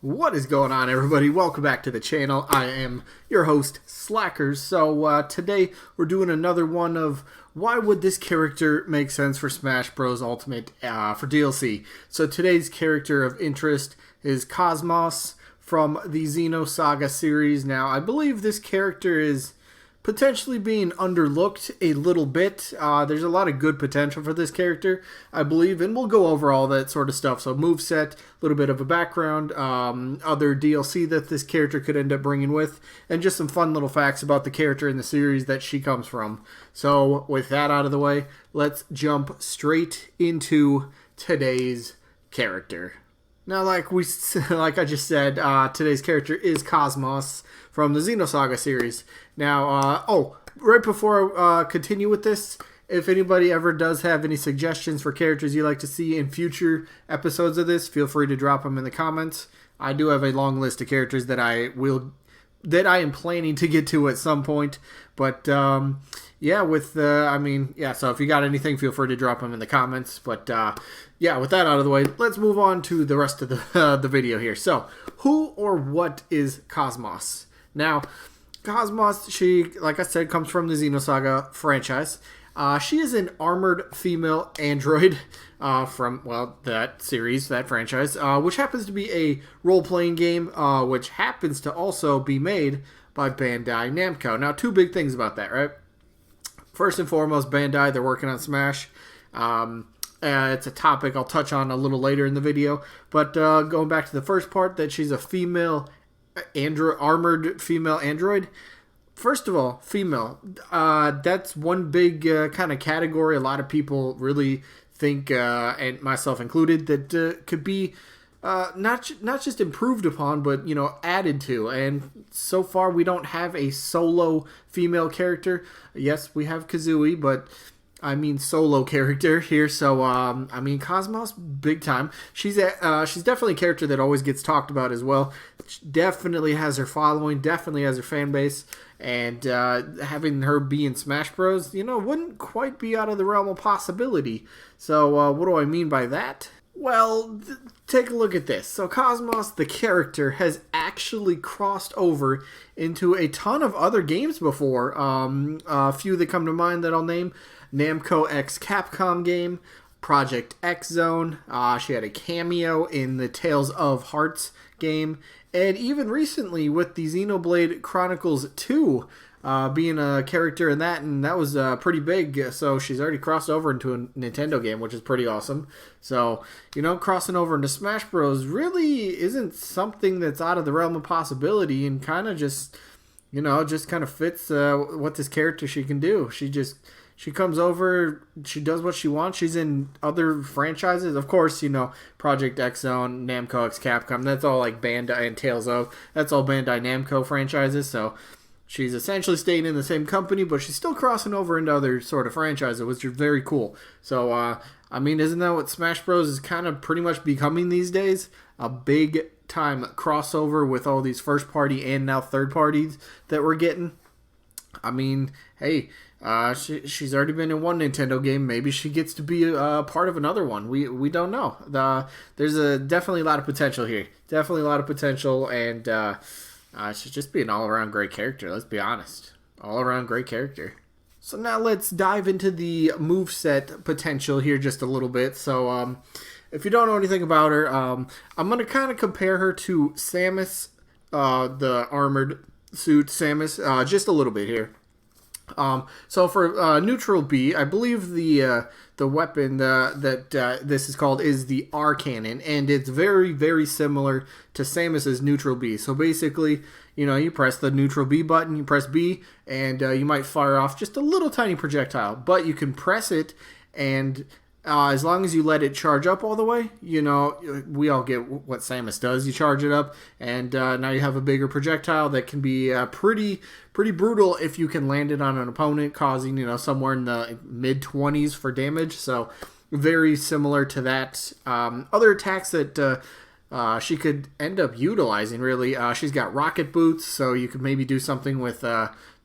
What is going on, everybody? Welcome back to the channel. I am your host, Slackerz. So today we're doing another one of why would this character make sense for Smash Bros. Ultimate for DLC. So today's character of interest is KOS-MOS from the Xenosaga series. Now, I believe this character is potentially being underlooked a little bit. There's a lot of good potential for this character, I believe, and we'll go over all that sort of stuff. So moveset, a little bit of a background, other DLC that this character could end up bringing with, and just some fun little facts about the character in the series that she comes from. So with that out of the way, let's jump straight into today's character. Now, like I just said, today's character is KOS-MOS from the Xenosaga series. Now, right before I continue with this, if anybody ever does have any suggestions for characters you'd like to see in future episodes of this, feel free to drop them in the comments. I do have a long list of characters that I am planning to get to at some point, but so if you got anything, feel free to drop them in the comments. But with that out of the way, let's move on to the rest of the video here. So, who or what is KOS-MOS? Now, KOS-MOS, she, like I said, comes from the Xenosaga franchise. She is an armored female android from, that series, that franchise, which happens to be a role-playing game, which happens to also be made by Bandai Namco. Now, two big things about that, right? First and foremost, Bandai, they're working on Smash. It's a topic I'll touch on a little later in the video. But going back to the first part, that she's a female armored female android. First of all, female. That's one big kind of category. A lot of people really think, and myself included, that could be not just improved upon, but added to. And so far, we don't have a solo female character. Yes, we have Kazooie, but I mean solo character here. So KOS-MOS, big time. She's definitely a character that always gets talked about as well. She definitely has her following, definitely has her fan base, and having her be in Smash Bros, wouldn't quite be out of the realm of possibility. So what do I mean by that? Well, take a look at this. So KOS-MOS, the character, has actually crossed over into a ton of other games before. A few that come to mind that I'll name: Namco x Capcom game, Project X Zone. She had a cameo in the Tales of Hearts game, and even recently with the Xenoblade Chronicles 2, being a character in that, and that was pretty big. So she's already crossed over into a Nintendo game, which is pretty awesome. So, crossing over into Smash Bros. Really isn't something that's out of the realm of possibility, and kind of just kind of fits what this character she can do. She comes over, she does what she wants. She's in other franchises. Of course, Project X Zone, Namco x Capcom, that's all like Bandai, and Tales of, that's all Bandai Namco franchises. So she's essentially staying in the same company, but she's still crossing over into other sort of franchises, which is very cool. So, isn't that what Smash Bros. Is kind of pretty much becoming these days? A big time crossover with all these first party and now third parties that we're getting. She's already been in one Nintendo game. Maybe she gets to be a part of another one. We don't know. There's definitely a lot of potential here. Definitely a lot of potential, and she'd just be an all-around great character. Let's be honest. All-around great character. So now let's dive into the moveset potential here just a little bit. So if you don't know anything about her, I'm going to kind of compare her to Samus, the armored suit Samus, just a little bit here. So for Neutral B, I believe the weapon that this is called is the R cannon, and it's very, very similar to Samus's Neutral B. So basically, you press the Neutral B button, you press B, and you might fire off just a little tiny projectile, but you can press it, and as long as you let it charge up all the way, we all get what Samus does. You charge it up, and now you have a bigger projectile that can be pretty brutal if you can land it on an opponent, causing, somewhere in the mid-20s for damage. So very similar to that. Other attacks that she could end up utilizing, really, she's got rocket boots, so you could maybe do something with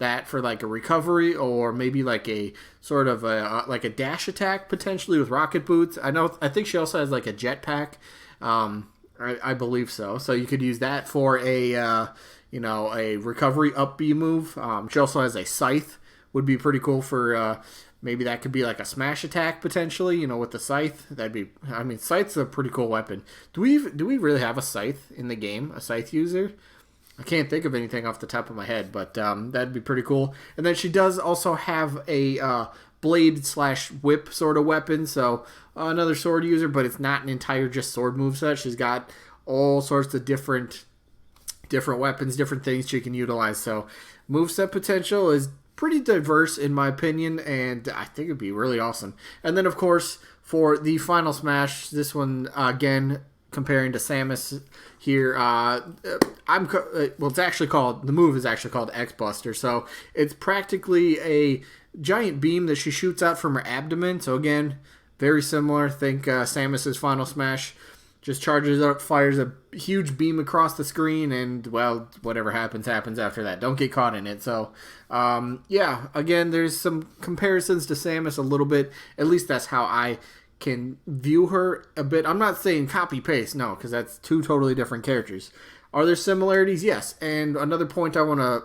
that for like a recovery, or maybe like a sort of like a dash attack potentially with rocket boots. I think she also has like a jetpack. I believe so. So you could use that for a a recovery up B move. She also has a scythe, would be pretty cool for maybe that could be like a smash attack potentially. With the scythe, that'd be. I mean, scythe's a pretty cool weapon. Do we really have a scythe in the game? A scythe user? I can't think of anything off the top of my head, but that'd be pretty cool. And then she does also have a blade / whip sort of weapon, so another sword user, but it's not an entire just sword moveset. She's got all sorts of different weapons, different things she can utilize. So moveset potential is pretty diverse in my opinion, and I think it'd be really awesome. And then of course for the final smash, this one again comparing to Samus here, it's actually called, the move is actually called X Buster. So it's practically a giant beam that she shoots out from her abdomen. So again, very similar. Think Samus's final smash. Just charges up, fires a huge beam across the screen, and, well, whatever happens after that. Don't get caught in it. So, yeah, again, there's some comparisons to Samus a little bit. At least that's how I can view her a bit. I'm not saying copy-paste, no, because that's two totally different characters. Are there similarities? Yes. And another point I want to,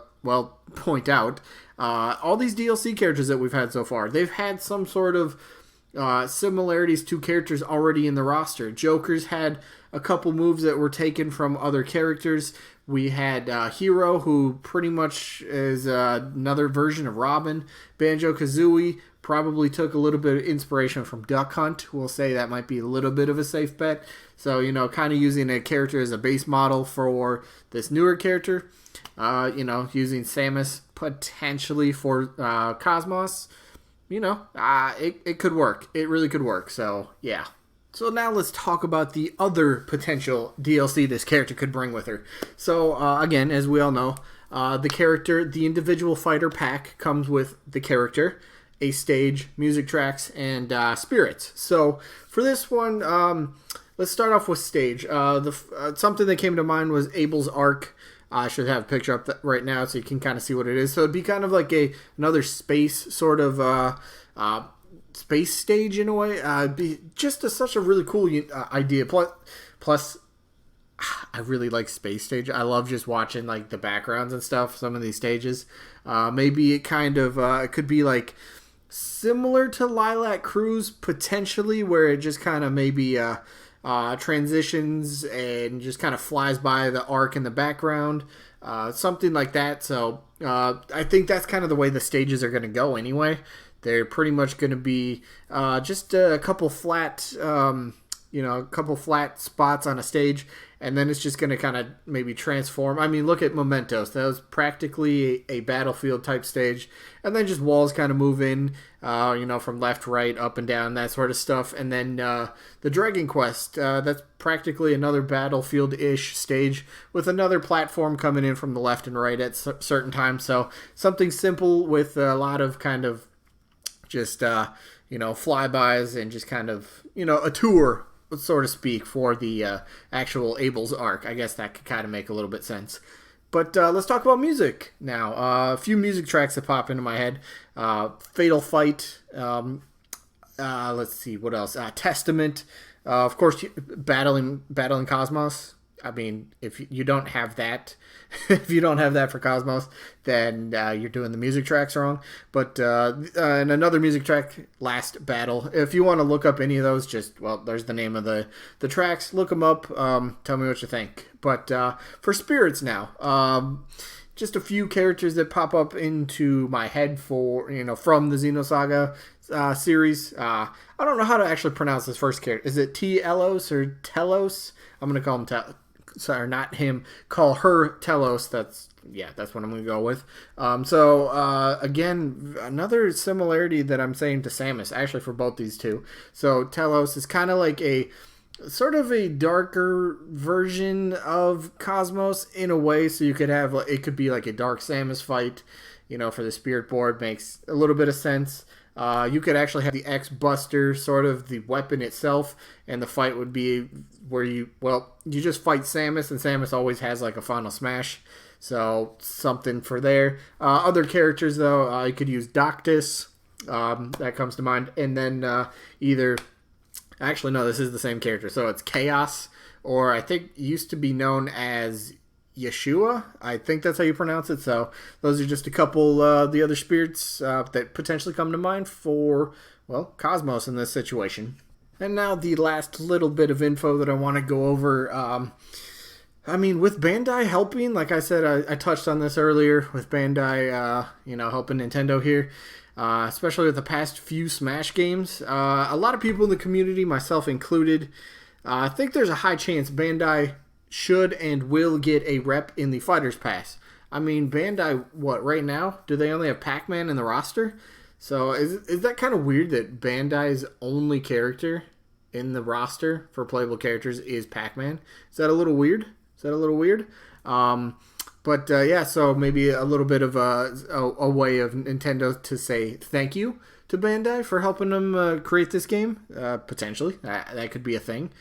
point out, all these DLC characters that we've had so far, they've had some sort of similarities to characters already in the roster. Joker's had a couple moves that were taken from other characters. We had Hero, who pretty much is another version of Robin. Banjo-Kazooie probably took a little bit of inspiration from Duck Hunt. We'll say that might be a little bit of a safe bet. So, kind of using a character as a base model for this newer character. Using Samus potentially for KOS-MOS. It could work. It really could work. So, yeah. So now let's talk about the other potential DLC this character could bring with her. So, again, as we all know, the individual fighter pack comes with the character, a stage, music tracks, and spirits. So, for this one, let's start off with stage. Something that came to mind was Abel's Arc. I should have a picture up right now so you can kind of see what it is. So it'd be kind of like another space sort of space stage in a way. Be just such a really cool idea. Plus, I really like space stage. I love just watching like the backgrounds and stuff. Some of these stages. Maybe it kind of it could be like similar to Lilac Cruise potentially, where it just kind of maybe transitions and just kind of flies by the arc in the background, something like that. So I think that's kind of the way the stages are going to go anyway. They're pretty much going to be just a couple flat, spots on a stage, and then it's just going to kind of maybe transform. I mean, look at Mementos. That was practically a battlefield type stage, and then just walls kind of move in, from left, right, up and down, that sort of stuff. And then the Dragon Quest, that's practically another battlefield-ish stage with another platform coming in from the left and right at certain times. So something simple with a lot of kind of just, flybys and just kind of, a tour, so to speak, for the actual Abel's Arc. I guess that could kind of make a little bit sense. But let's talk about music now. A few music tracks that pop into my head. Fatal Fight. Let's see, what else? Testament. Of course, Battling KOS-MOS. I mean, if you don't have that, if you don't have that for KOS-MOS, then you're doing the music tracks wrong. But and another music track, Last Battle. If you want to look up any of those, there's the name of the tracks. Look them up. Tell me what you think. But for spirits now, just a few characters that pop up into my head for from the Xenosaga series. I don't know how to actually pronounce this first character. Is it Telos or Telos? I'm gonna call him Sorry, not him. Call her Telos. That's what I'm going to go with. Again, another similarity that I'm saying to Samus, actually, for both these two. So, Telos is kind of like a sort of a darker version of KOS-MOS in a way. So, you could have, it could be like a Dark Samus fight, for the Spirit Board. Makes a little bit of sense. You could actually have the X Buster, sort of the weapon itself, and the fight would be where you just fight Samus, and Samus always has like a final smash, so something for there. Other characters though, you could use Doctus, that comes to mind, and then this is the same character, so it's Chaos or I think used to be known as Yeshua. I think that's how you pronounce it. So those are just a couple the other spirits that potentially come to mind for, well, KOS-MOS in this situation. And now the last little bit of info that I want to go over. I mean, with Bandai helping, like I said, I touched on this earlier, with Bandai, helping Nintendo here, especially with the past few Smash games. A lot of people in the community, myself included, I think there's a high chance Bandai should and will get a rep in the Fighters Pass. I mean, Bandai, right now? Do they only have Pac-Man in the roster? So is that kind of weird that Bandai's only character in the roster for playable characters is Pac-Man? Is that a little weird? So maybe a little bit of a way of Nintendo to say thank you to Bandai for helping them create this game. Potentially, that could be a thing.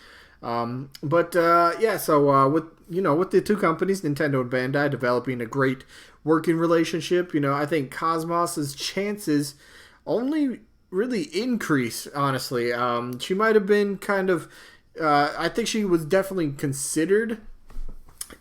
With the two companies, Nintendo and Bandai, developing a great working relationship, I think KOS-MOS's chances only really increase, honestly. She might have been kind of, I think she was definitely considered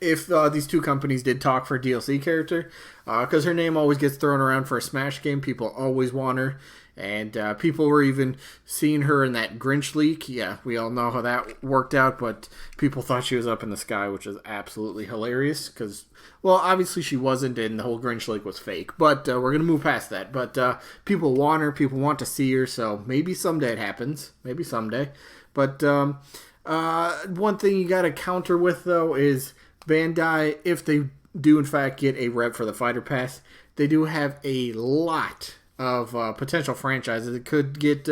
if these two companies did talk for a DLC character, because her name always gets thrown around for a Smash game. People always want her. And people were even seeing her in that Grinch leak. Yeah, we all know how that worked out, but people thought she was up in the sky, which is absolutely hilarious because, well, obviously she wasn't, and the whole Grinch leak was fake. But we're going to move past that. But people want her. People want to see her, so maybe someday it happens. Maybe someday. But one thing you got to counter with, though, is Bandai, if they do, in fact, get a rep for the Fighter Pass, they do have a lot of potential franchises that could get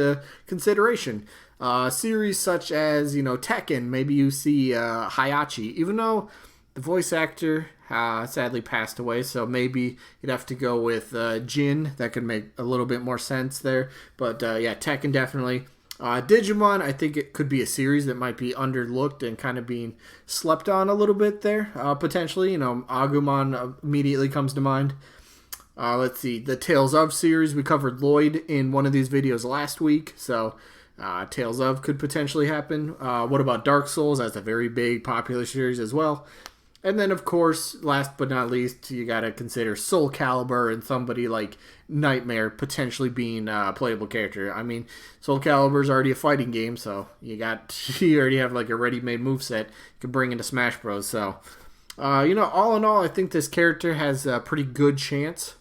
consideration. Series such as, Tekken, maybe you see Hayachi, even though the voice actor sadly passed away, so maybe you'd have to go with Jin. That could make a little bit more sense there. But Tekken definitely. Digimon, I think it could be a series that might be underlooked and kind of being slept on a little bit there, potentially. Agumon immediately comes to mind. Let's see, the Tales of series, we covered Lloyd in one of these videos last week, so Tales of could potentially happen. What about Dark Souls? That's a very big, popular series as well. And then, of course, last but not least, you got to consider Soul Calibur and somebody like Nightmare potentially being a playable character. I mean, Soul Calibur is already a fighting game, so you already have like a ready-made moveset you can bring into Smash Bros. So, all in all, I think this character has a pretty good chance.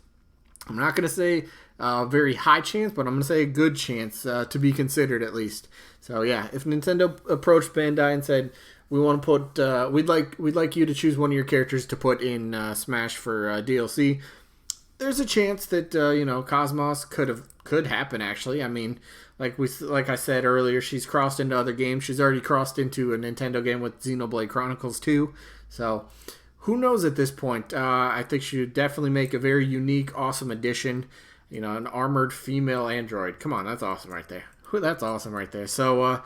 I'm not going to say a very high chance, but I'm going to say a good chance to be considered at least. So yeah, if Nintendo approached Bandai and said, we want to put, we'd like you to choose one of your characters to put in Smash for DLC, there's a chance that KOS-MOS could happen actually. I mean, like I said earlier, she's crossed into other games. She's already crossed into a Nintendo game with Xenoblade Chronicles 2. So who knows at this point? I think she would definitely make a very unique, awesome addition. An armored female android. Come on, that's awesome right there. That's awesome right there. So,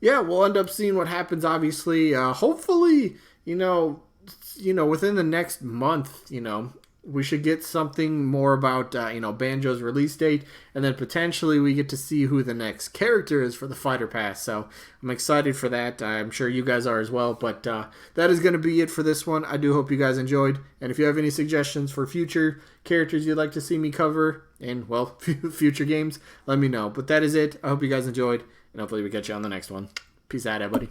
we'll end up seeing what happens, obviously. Hopefully, within the next month, we should get something more about, Banjo's release date, and then potentially we get to see who the next character is for the Fighter Pass. So I'm excited for that. I'm sure you guys are as well, but that is going to be it for this one. I do hope you guys enjoyed, and if you have any suggestions for future characters you'd like to see me cover in, well, future games, let me know. But that is it. I hope you guys enjoyed, and hopefully we catch you on the next one. Peace out, everybody.